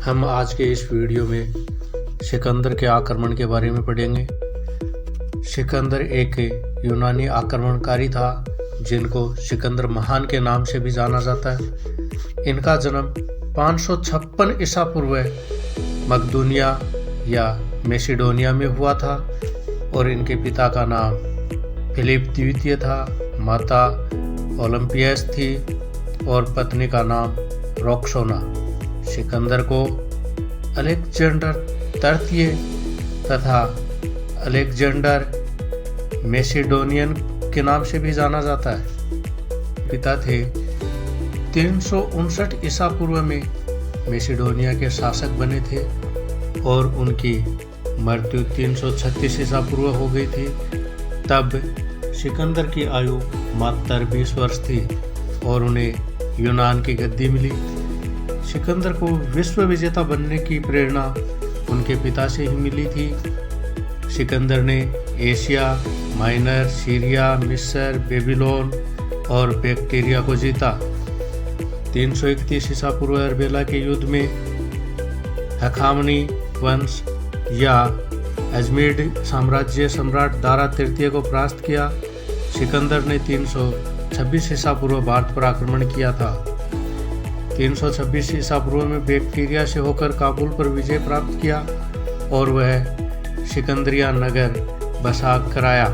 हम आज के इस वीडियो में सिकंदर के आक्रमण के बारे में पढ़ेंगे। सिकंदर एक यूनानी आक्रमणकारी था जिनको सिकंदर महान के नाम से भी जाना जाता है। इनका जन्म 556 ईसा पूर्व मकदूनिया या मैसिडोनिया में हुआ था और इनके पिता का नाम फिलिप द्वितीय था, माता ओलंपियस थी और पत्नी का नाम रोक्सोना। सिकंदर को अलेक्जेंडर तृतीय तथा अलेक्जेंडर मैसिडोनियन के नाम से भी जाना जाता है। पिता थे 359 ईसा पूर्व में मैसिडोनिया के शासक बने थे और उनकी मृत्यु 336 ईसा पूर्व हो गई थी। तब सिकंदर की आयु मात्र 20 वर्ष थी और उन्हें यूनान की गद्दी मिली। सिकंदर को विश्व विजेता बनने की प्रेरणा उनके पिता से ही मिली थी। सिकंदर ने एशिया माइनर, सीरिया, मिस्र, बेबीलोन और बैक्टीरिया को जीता। 331 ईसा पूर्व अर्बेला के युद्ध में हखामनी वंश या अजमेड साम्राज्य सम्राट दारा तृतीय को परास्त किया। सिकंदर ने 326 ईसा पूर्व भारत पर आक्रमण किया था। 326 ईसा पूर्व में बैक्टीरिया से होकर काबुल पर विजय प्राप्त किया और वह सिकंदरिया नगर बसा कराया।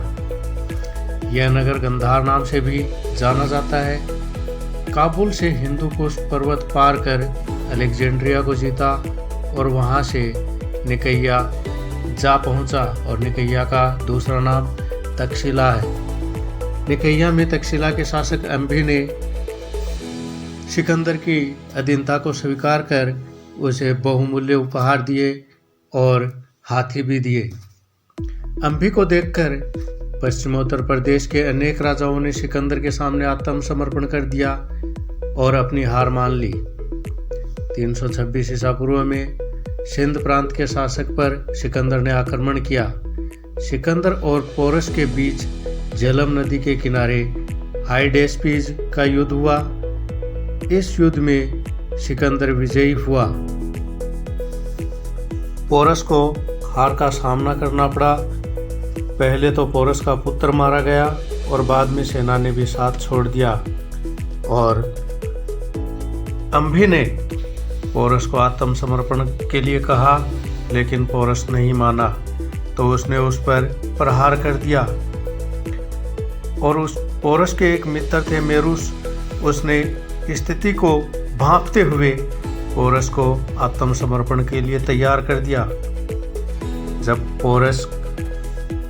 यह नगर गंधार नाम से भी जाना जाता है। काबुल से हिंदू कुश पर्वत पार कर अलेक्जेंड्रिया को जीता और वहां से निकैया जा पहुंचा और निकैया का दूसरा नाम तक्षशिला है। निकैया में तक्षशिला के शासक अम्भी ने सिकंदर की अधीनता को स्वीकार कर उसे बहुमूल्य उपहार दिए और हाथी भी दिए। अम्भी को देखकर पश्चिमोत्तर प्रदेश के अनेक राजाओं ने सिकंदर के सामने आत्मसमर्पण कर दिया और अपनी हार मान ली। 326 ईसा पूर्व में सिंध प्रांत के शासक पर सिकंदर ने आक्रमण किया। सिकंदर और पोरस के बीच झेलम नदी के किनारे हाइडेस्पीज का युद्ध हुआ। इस युद्ध में सिकंदर विजयी हुआ। पोरस को हार का सामना करना पड़ा। पहले तो पोरस का पुत्र मारा गया और बाद में सेना ने भी साथ छोड़ दिया और अम्भी ने पोरस को आत्मसमर्पण के लिए कहा, लेकिन पोरस नहीं माना तो उसने उस पर प्रहार कर दिया और उस पोरस के एक मित्र थे मेरुस, उसने स्थिति को भांपते हुए पोरस को आत्मसमर्पण के लिए तैयार कर दिया। जब पोरस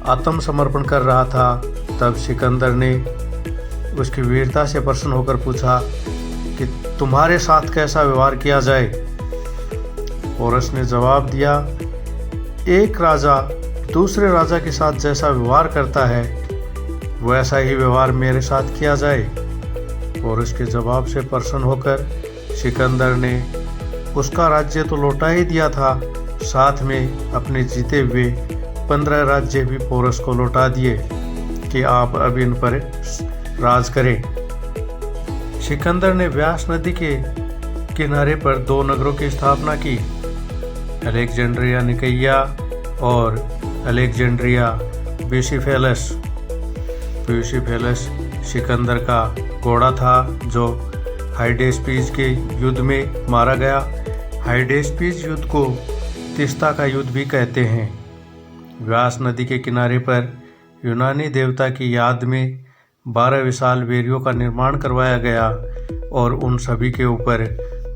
आत्मसमर्पण कर रहा था तब सिकंदर ने उसकी वीरता से प्रसन्न होकर पूछा कि तुम्हारे साथ कैसा व्यवहार किया जाए। पोरस ने जवाब दिया, एक राजा दूसरे राजा के साथ जैसा व्यवहार करता है वैसा ही व्यवहार मेरे साथ किया जाए। पोरस के जवाब से प्रसन्न होकर सिकंदर ने उसका राज्य तो लौटा ही दिया था, साथ में अपने जीते हुए 15 राज्य भी पोरस को लौटा दिए कि आप अब इन पर राज करें। सिकंदर ने व्यास नदी के किनारे पर 2 नगरों की स्थापना की, अलेक्जेंड्रिया निकैया और अलेक्जेंड्रिया ब्यूसिफेलस। ब्यूसिफेलस सिकंदर का घोड़ा था जो हाइडेस्पीज के युद्ध में मारा गया। हाइडेस्पीज युद्ध को तिस्ता का युद्ध भी कहते हैं। व्यास नदी के किनारे पर यूनानी देवता की याद में 12 विशाल वेरियों का निर्माण करवाया गया और उन सभी के ऊपर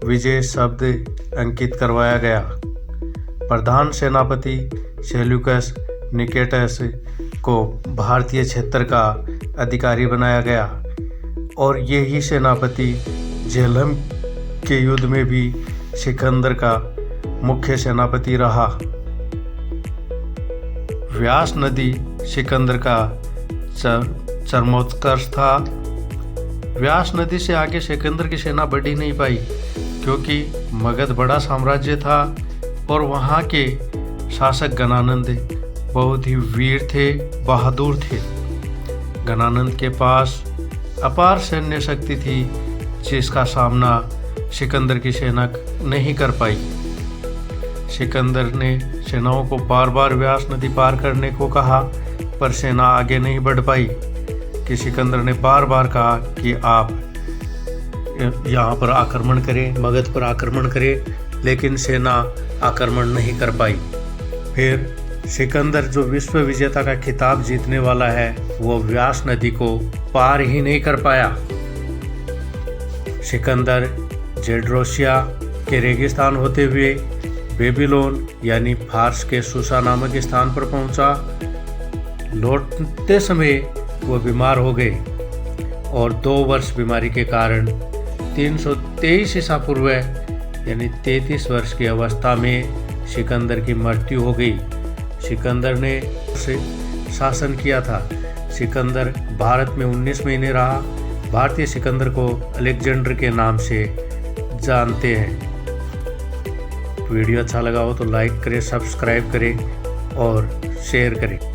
विजय शब्द अंकित करवाया गया। प्रधान सेनापति सेल्यूकस निकेटस को भारतीय क्षेत्र का अधिकारी बनाया गया और यही सेनापति झेलम के युद्ध में भी सिकंदर का मुख्य सेनापति रहा। व्यास नदी सिकंदर का चरमोत्कर्ष था। व्यास नदी से आगे सिकंदर की सेना बढ़ ही नहीं पाई क्योंकि मगध बड़ा साम्राज्य था और वहाँ के शासक गणानंद बहुत ही वीर थे, बहादुर थे। गणानंद के पास अपार सैन्य शक्ति थी जिसका सामना सिकंदर की सेना नहीं कर पाई। सिकंदर ने सेनाओं को बार बार व्यास नदी पार करने को कहा, पर सेना आगे नहीं बढ़ पाई। कि सिकंदर ने बार बार कहा कि आप यहाँ पर आक्रमण करें, मगध पर आक्रमण करें, लेकिन सेना आक्रमण नहीं कर पाई। फिर सिकंदर जो विश्व विजेता का खिताब जीतने वाला है, वो व्यास नदी को पार ही नहीं कर पाया। सिकंदर जेड्रोसिया के रेगिस्तान होते हुए बेबीलोन यानी फारस के सुसा नामक स्थान पर पहुंचा। लौटते समय वो बीमार हो गए और 2 वर्ष बीमारी के कारण 323 ईसा पूर्व यानी 33 वर्ष की अवस्था में सिकंदर की मृत्यु हो गई। सिकंदर ने शासन किया था। सिकंदर भारत में 19 महीने रहा। भारतीय सिकंदर को अलेक्जेंडर के नाम से जानते हैं। वीडियो अच्छा लगा हो तो लाइक करें, सब्सक्राइब करें और शेयर करें।